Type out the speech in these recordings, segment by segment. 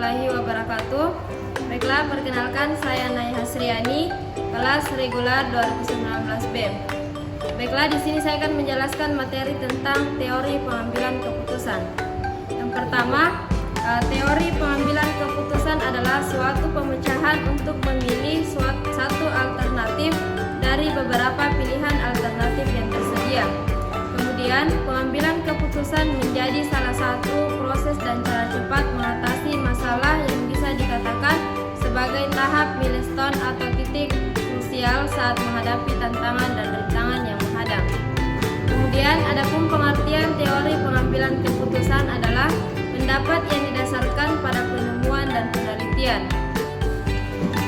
warahmatullahi wabarakatuh. Baiklah, perkenalkan saya Nay Hasriani, kelas regular 2019 BEM. Baiklah, di sini saya akan menjelaskan materi tentang teori pengambilan keputusan. Yang pertama, teori pengambilan keputusan adalah suatu pemecahan untuk memilih satu alternatif dari beberapa pilihan alternatif yang tersedia. Kemudian, pengambilan keputusan menjadi salah satu proses dan cara cepat mengatasi masalah yang bisa dikatakan sebagai tahap milestone atau titik krusial saat menghadapi tantangan dan rintangan yang menghadang. Kemudian, adapun pengertian teori pengambilan keputusan adalah pendapat yang didasarkan pada penemuan dan penelitian,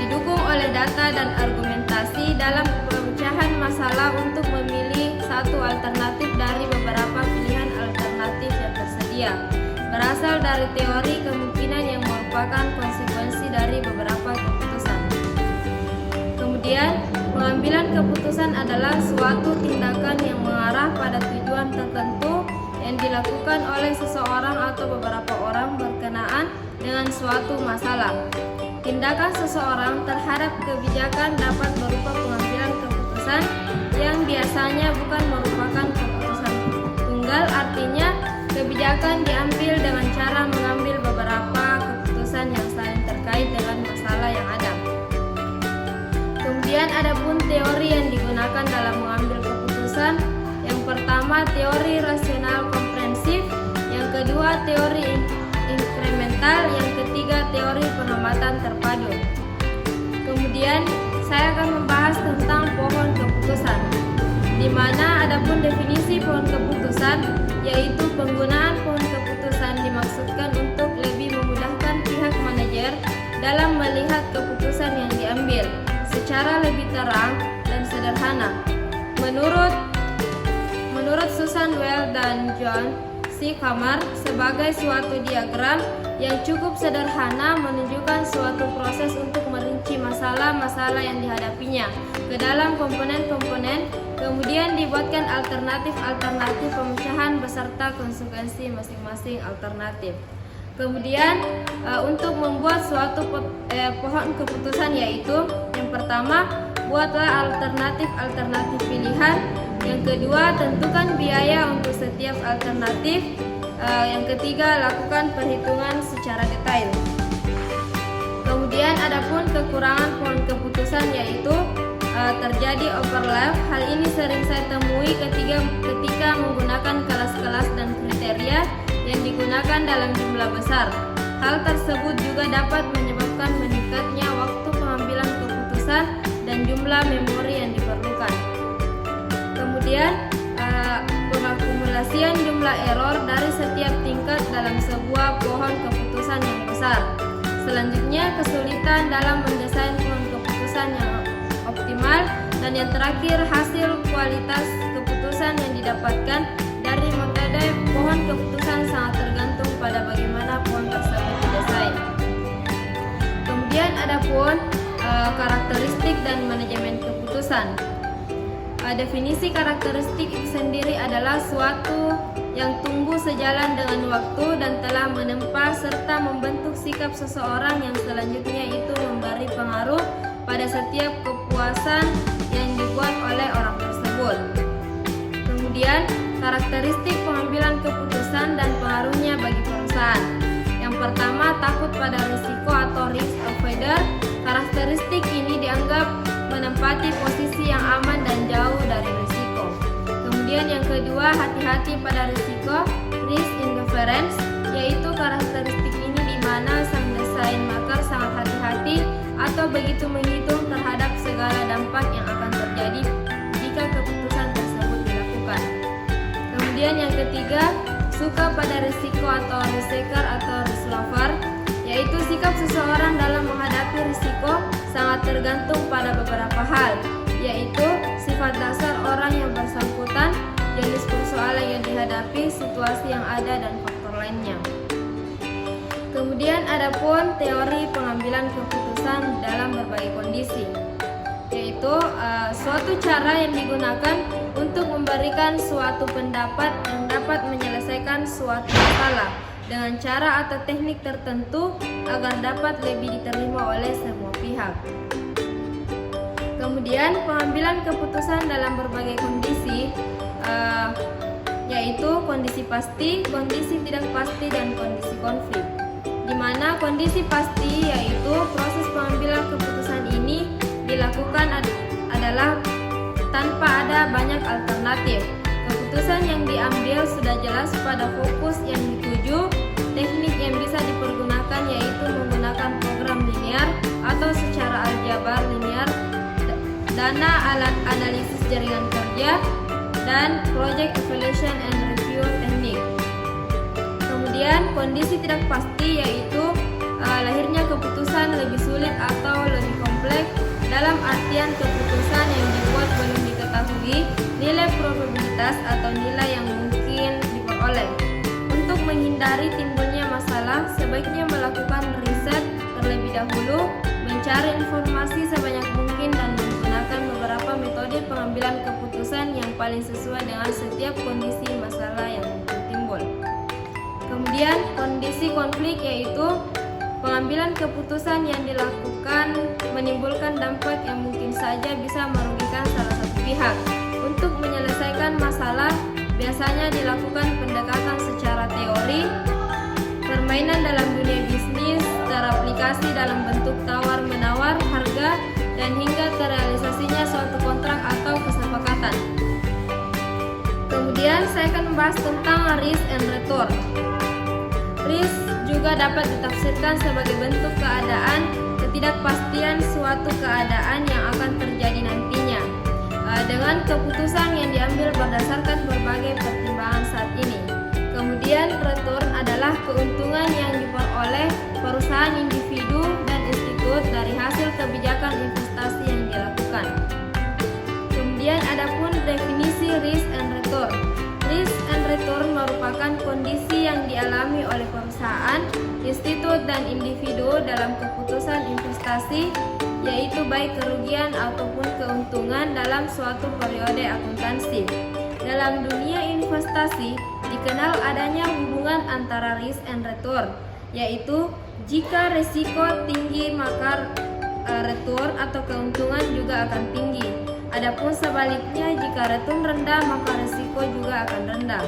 didukung oleh data dan argumentasi dalam pemecahan masalah untuk memilih satu alternatif dari beberapa pilihan alternatif yang tersedia, berasal dari teori kemungkinan yang merupakan konsekuensi dari beberapa keputusan. Kemudian, pengambilan keputusan adalah suatu tindakan yang mengarah pada tujuan tertentu yang dilakukan oleh seseorang atau beberapa orang berkenaan dengan suatu masalah. Tindakan seseorang terhadap kebijakan dapat berupa pengambilan keputusan yang biasanya bukan merupakan keputusan tunggal, artinya kebijakan diambil dengan cara mengambil beberapa keputusan yang saling terkait dengan masalah yang ada. Kemudian adapun teori yang digunakan dalam mengambil keputusan, yang pertama teori rasional komprehensif, yang kedua teori inkremental, yang ketiga teori pengamatan terpadu. Kemudian saya akan membahas tentang pohon keputusan, di mana adapun definisi pohon keputusan, yaitu penggunaan pohon keputusan dimaksudkan untuk lebih memudahkan pihak manajer dalam melihat keputusan yang diambil secara lebih terang dan sederhana. Menurut Susan Well dan John C. Kamar, sebagai suatu diagram yang cukup sederhana menunjukkan suatu proses untuk merinci masalah-masalah yang dihadapinya ke dalam komponen-komponen, kemudian dibuatkan alternatif-alternatif pemecahan beserta konsekuensi masing-masing alternatif. Kemudian untuk membuat suatu pohon keputusan, yaitu yang pertama, buatlah alternatif-alternatif pilihan. Yang kedua, tentukan biaya untuk setiap alternatif. Yang ketiga, lakukan perhitungan secara detail. Kemudian adapun kekurangan pohon keputusan, yaitu terjadi overlap. Hal ini sering saya temui ketika menggunakan kelas-kelas dan kriteria yang digunakan dalam jumlah besar. Hal tersebut juga dapat menyebabkan meningkatnya waktu pengambilan keputusan dan jumlah memori yang diperlukan. Kemudian pengakumulasian jumlah error dari setiap tingkat dalam sebuah pohon keputusan yang besar. Selanjutnya, kesulitan dalam mendesain pohon keputusan yang optimal. Dan yang terakhir, hasil kualitas keputusan yang didapatkan dari metode pohon keputusan sangat tergantung pada bagaimana pohon tersebut didesain. Kemudian adapun karakteristik dan manajemen keputusan. Definisi karakteristik itu sendiri adalah suatu yang tumbuh sejalan dengan waktu dan telah menempa serta membentuk sikap seseorang yang selanjutnya itu memberi pengaruh pada setiap kepuasan yang dibuat oleh orang tersebut. Kemudian, karakteristik pengambilan keputusan dan pengaruhnya bagi perusahaan. Yang pertama, takut pada risiko atau risk avoider. Karakteristik ini dianggap menempati posisi yang aman dan jauh dari risiko. Kemudian yang kedua, hati-hati pada risiko, risk indifference, yaitu karakteristik ini di mana sang desain maker sangat hati-hati atau begitu menghitung terhadap segala dampak yang akan terjadi jika keputusan tersebut dilakukan. Kemudian yang ketiga, suka pada risiko atau risk taker atau risk lover, yaitu sikap seseorang dalam menghadapi risiko sangat tergantung pada beberapa hal, yaitu sifat dasar orang yang bersangkutan, jenis persoalan yang dihadapi, situasi yang ada, dan faktor lainnya. Kemudian adapun teori pengambilan keputusan dalam berbagai kondisi, yaitu suatu cara yang digunakan untuk memberikan suatu pendapat yang dapat menyelesaikan suatu masalah dengan cara atau teknik tertentu agar dapat lebih diterima oleh semua pihak. Kemudian pengambilan keputusan dalam berbagai kondisi, yaitu kondisi pasti, kondisi tidak pasti, dan kondisi konflik. Di mana kondisi pasti yaitu proses pengambilan keputusan ini dilakukan adalah tanpa ada banyak alternatif. Keputusan yang diambil sudah jelas pada fokus yang dituju. Teknik yang bisa dipergunakan yaitu menggunakan program linear atau secara aljabar linear, dana alat analisis jaringan kerja, dan project evaluation and review teknik. Kemudian kondisi tidak pasti yaitu lahirnya keputusan lebih sulit atau lebih kompleks, dalam artian keputusan yang dibuat belum diketahui nilai probabilitas atau nilai yang mungkin diperoleh. Untuk menghindari timbulnya masalah, sebaiknya melakukan riset terlebih dahulu, mencari informasi sebanyak mungkin, dan menggunakan beberapa metode pengambilan keputusan yang paling sesuai dengan setiap kondisi masalah yang mungkin timbul. Kemudian kondisi konflik yaitu pengambilan keputusan yang dilakukan menimbulkan dampak yang mungkin saja bisa merugikan salah satu pihak. Untuk menyelesaikan masalah, biasanya dilakukan pendekatan secara teori, permainan dalam dunia bisnis, teraplikasi dalam bentuk tawar-menawar harga, dan hingga terrealisasinya suatu kontrak atau kesepakatan. Kemudian saya akan membahas tentang risk and return. Risk juga dapat ditafsirkan sebagai bentuk keadaan ketidakpastian suatu keadaan yang akan terjadi nantinya, dengan keputusan yang diambil berdasarkan berbagai pertimbangan saat ini. Kemudian return adalah keuntungan yang diperoleh perusahaan, individu, dan institut dari hasil kebijakan investasi yang dilakukan. Kemudian adapun definisi risk and return. Risk and return merupakan kondisi yang dialami oleh perusahaan, institut, dan individu dalam keputusan investasi, yaitu baik kerugian ataupun keuntungan dalam suatu periode akuntansi. Dalam dunia investasi, dikenal adanya hubungan antara risk and return, yaitu jika risiko tinggi maka return atau keuntungan juga akan tinggi. Adapun sebaliknya, jika return rendah maka risiko juga akan rendah.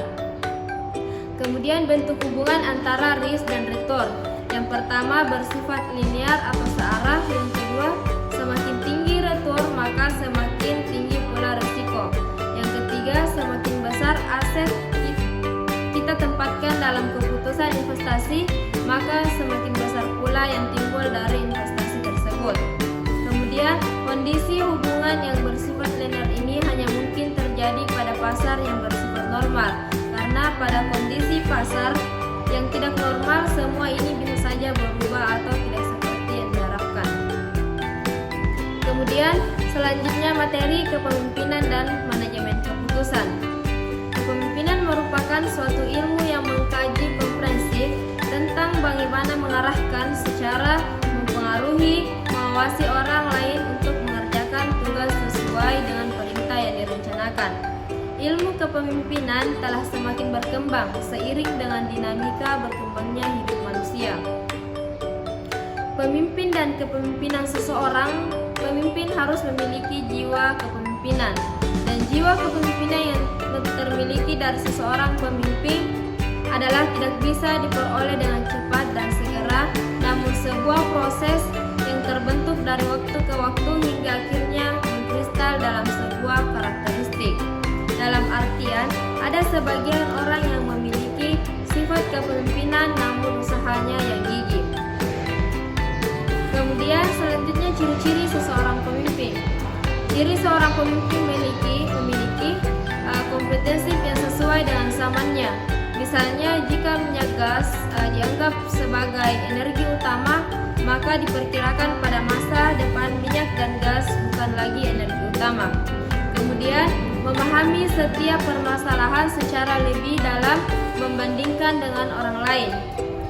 Kemudian bentuk hubungan antara risk dan return. Yang pertama bersifat linear atau searah, yang kedua semakin tinggi return maka semakin tinggi pula risiko. Yang ketiga, semakin besar aset kita tempatkan dalam keputusan investasi, maka semakin besar pula yang timbul dari investasi tersebut. Kemudian, kondisi hubungan yang bersifat linear ini hanya mungkin terjadi pada pasar yang bersifat normal, karena pada kondisi pasar yang tidak normal semua ini bisa saja berubah atau tidak seperti yang diharapkan. Kemudian, selanjutnya materi kepemimpinan dan manajemen keputusan. Kepemimpinan merupakan suatu ilmu yang mengkaji komprehensif tentang bagaimana mengarahkan secara mempengaruhi, mengawasi orang lain untuk mengerjakan tugas sesuai dengan perintah yang direncanakan. Ilmu kepemimpinan telah semakin berkembang seiring dengan dinamika berkembangnya hidup manusia. Pemimpin dan kepemimpinan seseorang, pemimpin harus memiliki jiwa kepemimpinan, dan jiwa kepemimpinan yang termiliki dari seseorang pemimpin adalah tidak bisa diperoleh dengan cepat dan segera, namun sebuah proses yang terbentuk dari waktu ke waktu hingga akhirnya mengkristal dalam sebuah karakteristik. Dalam artian, ada sebagian orang yang memiliki sifat kepemimpinan namun usahanya yang gigih. Kemudian selanjutnya ciri-ciri seseorang pemimpin. Ciri seorang pemimpin memiliki kompetensi yang sesuai dengan zamannya. Misalnya, jika minyak gas dianggap sebagai energi utama, maka diperkirakan pada masa depan minyak dan gas bukan lagi energi utama. Kemudian, memahami setiap permasalahan secara lebih dalam membandingkan dengan orang lain,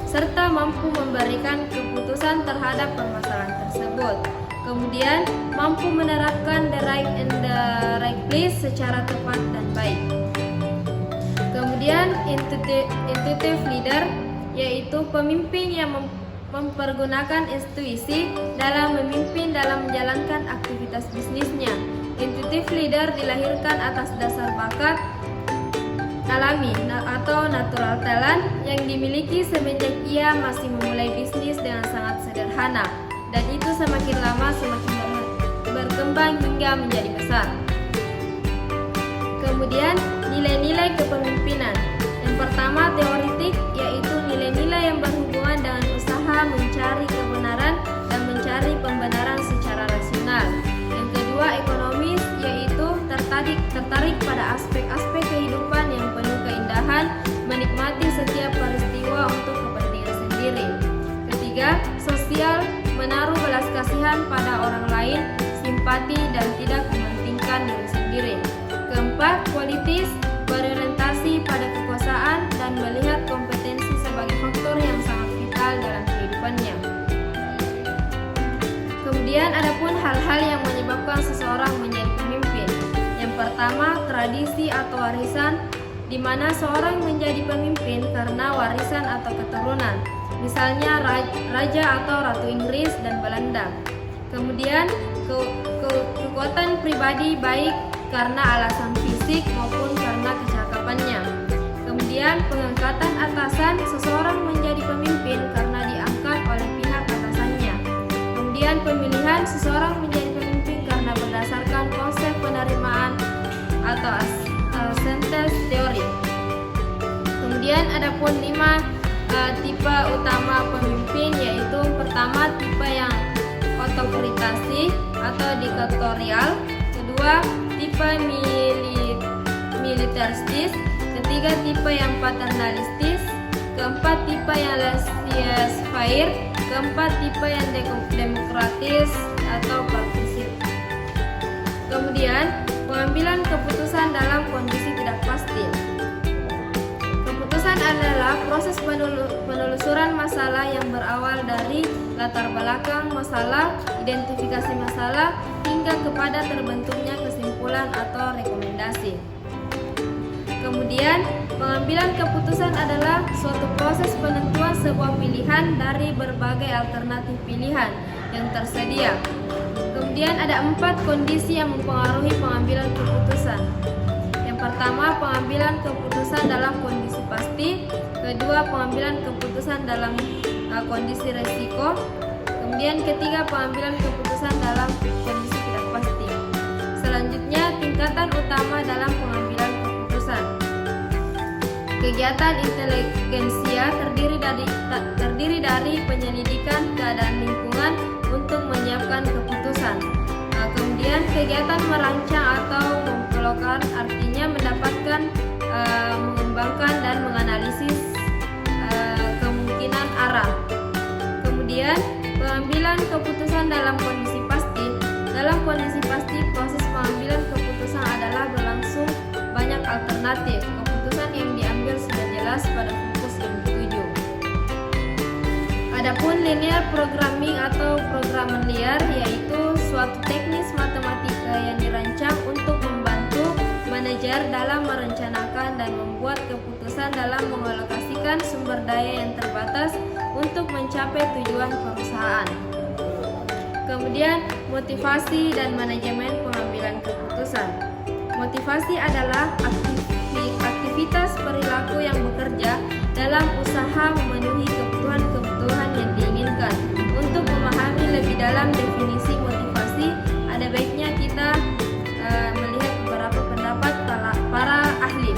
serta mampu memberikan keputusan terhadap permasalahan tersebut. Kemudian, mampu menerapkan the right and the right place secara tepat dan baik. Kemudian, intuitive leader, yaitu pemimpin yang mempergunakan intuisi dalam memimpin dalam menjalankan aktivitas bisnisnya. Intuitive leader dilahirkan atas dasar bakat alami atau natural talent yang dimiliki semenjak ia masih memulai bisnis dengan sangat sederhana, dan itu semakin lama semakin berkembang hingga menjadi besar. Kemudian nilai-nilai kepemimpinan. Yang pertama teoritik, yaitu nilai-nilai yang berhubungan dengan usaha mencari kebenaran dan mencari pembenaran secara rasional. Yang kedua ekonomis, yaitu tertarik pada aspek-aspek kehidupan yang penuh keindahan, menikmati setiap peristiwa untuk kepentingan sendiri. Ketiga sosial, menaruh belas kasihan pada orang lain, simpati dan tidak mementingkan diri sendiri. Keempat politis, berorientasi pada kekuasaan dan melihat kompetensi sebagai faktor yang sangat vital dalam kehidupannya. Kemudian adapun hal-hal yang menyebabkan seseorang menjadi pemimpin. Yang pertama, tradisi atau warisan, di mana seorang menjadi pemimpin karena warisan atau keturunan, misalnya raja atau ratu Inggris dan Belanda. Kemudian kekuatan pribadi, baik karena alasan fisik maupun karena kecakapannya. Kemudian pengangkatan atasan, seseorang menjadi pemimpin karena diangkat oleh pihak atasannya. Kemudian pemilihan, seseorang menjadi pemimpin karena berdasarkan konsep penerimaan atau ascendance theory. Kemudian adapun 5 tipe utama pemimpin, yaitu pertama tipe yang otoritasi atau diktatorial, kedua tipe militaristis, ketiga tipe yang paternalistis, keempat tipe yang laissez-faire, keempat tipe yang demokratis atau partisip. Kemudian pengambilan keputusan dalam kondisi tidak pasti. Keputusan adalah proses penelusuran masalah yang berawal dari latar belakang masalah, identifikasi masalah, hingga kepada terbentuknya kesimpulan atau rekomendasi. Kemudian, pengambilan keputusan adalah suatu proses penentuan sebuah pilihan dari berbagai alternatif pilihan yang tersedia. Kemudian ada 4 kondisi yang mempengaruhi pengambilan keputusan. Yang pertama, pengambilan keputusan dalam kondisi pasti. Kedua, pengambilan keputusan dalam kondisi resiko. Kemudian ketiga, pengambilan keputusan dalam kondisi tidak pasti. Selanjutnya, tingkatan utama dalam pengambilan keputusan. Kegiatan inteligensia terdiri dari penyelidikan keadaan lingkungan untuk menyiapkan keputusan. Kemudian kegiatan merancang atau mempelokan, artinya mendapatkan, mengembangkan dan menganalisis kemungkinan arah. Kemudian pengambilan keputusan dalam kondisi pasti. Dalam kondisi pasti, proses pengambilan keputusan adalah berlangsung banyak alternatif. Keputusan yang diambil sudah jelas pada fokus yang dituju. Adapun linear programming atau programan liar, yaitu suatu teknis matematika yang dirancang untuk membantu manajer dalam merencanakan dan membuat keputusan dalam mengalokasikan sumber daya yang terbatas untuk mencapai tujuan perusahaan. Kemudian motivasi dan manajemen pengambilan keputusan. Motivasi adalah aktivitas perilaku yang bekerja dalam usaha memenuhi kebutuhan yang diinginkan. Untuk memahami lebih dalam definisi motivasi, ada baiknya kita melihat beberapa pendapat para ahli.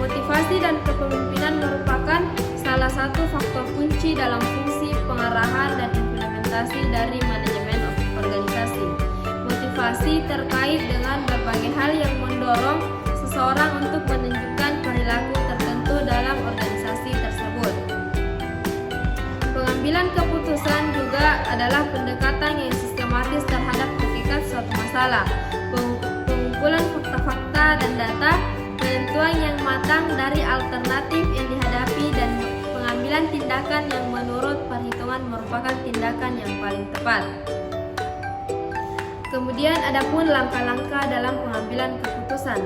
Motivasi dan kepemimpinan merupakan salah satu faktor kunci dalam fungsi pengarahan dan implementasi dari manajemen organisasi. Motivasi terkait dengan berbagai hal yang mendorong seseorang untuk menunjukkan perilaku tertentu dalam organisasi tersebut. Pengambilan keputusan juga adalah pendekatan yang sistematis terhadap hakikat suatu masalah, pengumpulan fakta-fakta dan data, penentuan yang matang dari alternatif yang dihadapi, dan pengambilan tindakan yang menurut perhitungan merupakan tindakan yang paling tepat. Kemudian adapun langkah-langkah dalam pengambilan keputusan.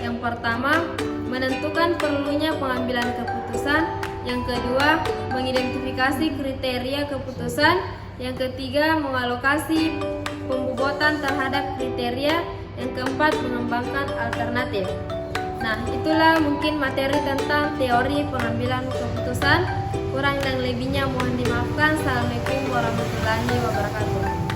Yang pertama, menentukan perlunya pengambilan keputusan. Yang kedua, mengidentifikasi kriteria keputusan. Yang ketiga, mengalokasi pembobotan terhadap kriteria. Yang keempat, mengembangkan alternatif. Nah, itulah mungkin materi tentang teori pengambilan keputusan. Kurang dan lebihnya mohon dimaafkan. Assalamualaikum warahmatullahi wabarakatuh.